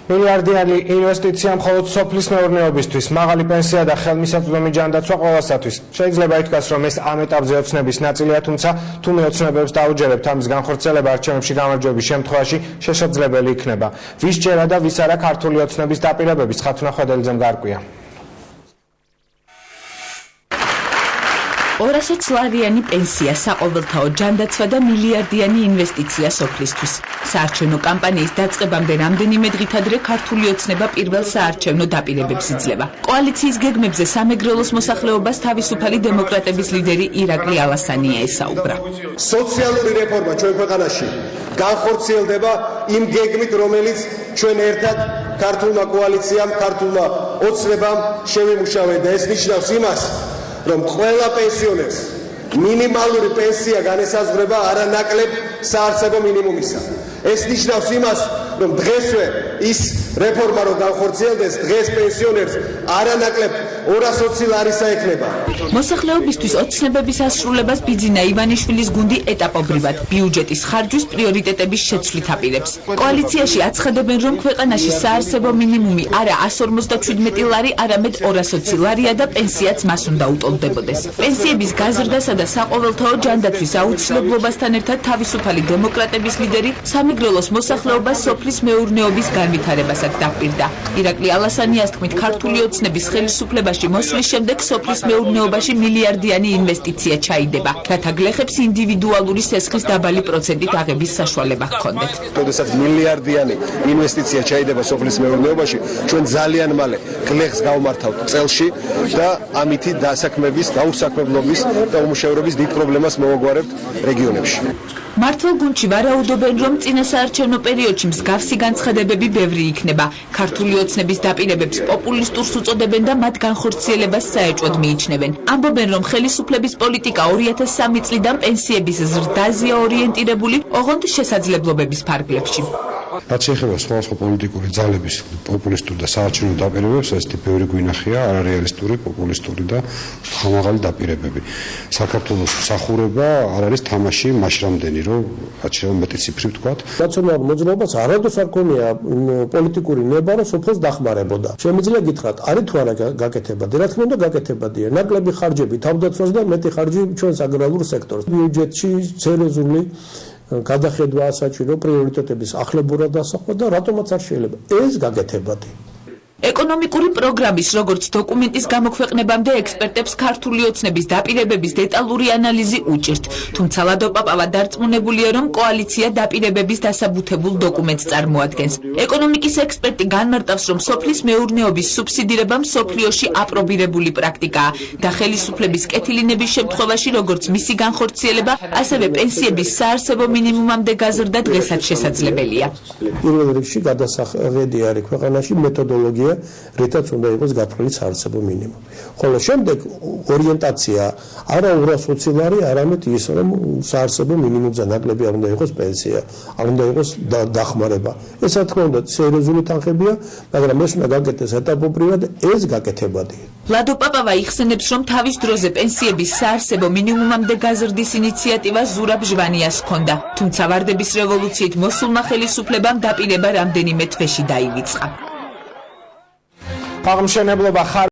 მილიარდიანი ინვესტიცია მხოლოდ სოფლის მეურნეობისთვის, მაღალი პენსია და ხელმისაწვდომი ჯანდაცვა ყველასათვის. შეიძლება ითქვას, რომ ეს ამ ეტაპზე ოცნების ნაწილია, თუმცა თუ მეოცნებებს დაუჯერებთ, ამის განხორციელება არჩევნებში გამარჯვების შემთხვევაში შესაძლებელი იქნება. ვის ჯერა და ვის არა ქართული ოცნების დაპირებების ხათუნა ხვედელიძემ გარკვია. 200 ლარიანი პენსია, საყოველთაო ჯანდაცვა და მილიარდიანი ინვესტიცია სოფლისთვის. საარჩევნო კამპანიის დაწყებამდე რამდენიმე დღით ადრე ქართული ოცნება პირველ საარჩევნო დაპირებებს იძლევა. კოალიციის გეგმებზე სამეგრელოს მოსახლეობას თავისუფალი დემოკრატების ლიდერი ირაკლი ალასანია ესაუბრა. სოციალური რეფორმა ჩვენ ქვეყანაში განხორციელდება იმ გეგმით, რომელიც ჩვენ ერთად ქართულმა კოალიციამ, ქართულმა ოცნებამ შევიმუშავეთ და ეს ნიშნავს იმას, რომ ყველა პენსიონერს მინიმალური პენსია განესაზღვრება არანაკლებ საარსებო მინიმუმისა. ეს ნიშნავს იმას, რომ დღესვე ის რეფორმა რომ განხორციელდეს, დღეს პენსიონერს არანაკლებ 220 ლარისა ექნება. მოსახლეობისთვის ოცნებების ასრულებას ბიძინა ივანიშვილის გუნდი ეტაპობრივად ბიუჯეტის ხარჯვის პრიორიტეტების შეცვლით აპირებს. კოალიციაში აცხადებენ, რომ ქვეყანაში საარსებო მინიმუმი არა 157 ლარი, არამედ 220 ლარია და პენსიაც მას უნდა უტოლდებოდეს. პენსიების გაზრდასა და საყოველთაო ჯანდაცვის აუცილებლობასთან ერთად თავისუფალი დემოკრატების ლიდერი სამეგრელოს მოსახლეობას სოფლის მეურნეობის განვითარებასაც დაპირდა. ირაკლი ალასანიას თქმით, ქართული ოცნების ხელისუფლებაში მოსვლის შემდეგ სოფლის მეურნეობაში მილიარდიანი ინვესტიცია ჩაიდება, რათა გლეხებს ინდივიდუალური სესხის დაბალი პროცენტით აღების საშუალება ჰქონდეთ. როდესაც მილიარდიანი ინვესტიცია ჩაიდება სოფლის მეურნეობაში, ჩვენ ძალიან მალე გლეხს გავმართავთ წელში და ამითი დასაქმების, დაუსაქმებლობის და უმუშევრობის დიდ პრობლემას მოვაგვარებთ რეგიონებში. მართლ გუნდში ვარაუდობენ, რომ წინა საარჩევნო პერიოდში მსგავსი განცხადებები ბევრი იქნება. ქართული ოცნების დაპირებებს პოპულისტურს უწოდებენ და მათ განხორციელებას საეჭვოდ მიიჩნევენ. ამბობენ, რომ ხელისუფლების პოლიტიკა 2003 წლიდან პენსიების ზრდაზეა ორიენტირებული, ოღონდ შესაძლებლობების ფარგლებში. რაც შეეხება სხვადასხვა პოლიტიკური ძალების პოპულისტურ და საარჩევნო დაპირებებს, ესეთი ბევრი გვინახია არარეალისტური, პოპულისტური და ხამაღალი დაპირებები. საქართველოს მსახურება არ არის თამაში მაშრამდენი, რომ რაც შეიძლება მეტი ციფრი ვთქვათ. ნაციონალურ მოძრაობას არადოს არ ქონია პოლიტიკური ნება, რომ სოფლს დახმარებოდა. შემიძლია გითხრათ, არის თუ არა გაკეთებადი? რა თქმა უნდა გაკეთებადია. ნაკლები ხარჯები თავდაცვას და მეტი ხარჯი ჩვენს აგრარულ სექტორს. ბიუჯეტში სერიოზული გადახედვა საჭირო პრიორიტეტების ახლებურად დასახვა და რატომაც არ შეიძლება ეს გაკეთებადი. ეკონომიკური პროგრამის როგორც დოკუმენტის გამოქვეყნებამდე ექსპერტებს ქართული ოცნების დაპირებების დეტალური ანალიზი უჭირთ, თუმცა ლადო პაპავა დარწმუნებულია, რომ კოალიცია დაპირებების დასაბუთებულ დოკუმენტს წარმოადგენს. ეკონომიკის ექსპერტი განმარტავს, რომ სოფლის მეურნეობის სუბსიდირება მსოფლიოში აპრობირებული პრაქტიკაა და ხელისუფლების კეთილინების შემთხვევაში, როგორც მისი განხორციელება, ასევე პენსიების საარსებო მინიმუმამდე გაზრდა დღესაც შესაძლებელია. პირველ რიგში გადასახედი არის ქვეყანაში მეთოდოლოგია, რითაც უნდა იყოს გათვლილი საარსებო მინიმუმი. ხოლო შემდეგ ორიენტაცია არა 220 ლარი, არამედ ის, რომ საარსებო მინიმუმზე ნაკლები არ უნდა იყოს პენსია, არ უნდა იყოს დახმარება. ეს რა თქმა უნდა სერიოზული თანხებია, მაგრამ ეს უნდა გაკეთდეს ეტაპობრივად, ეს გაკეთებადია. ლადო პაპავა იხსენებს, რომ თავის დროზე პენსიების საარსებო მინიმუმამდე გაზრდის ინიციატივა ზურაბ ჟვანიას ჰქონდა, თუმცა ვარდების რევოლუციით მოსულმა ხელისუფლებამ დაპირება რამდენიმე თვეში დაივიწყა. აღმშენებლობა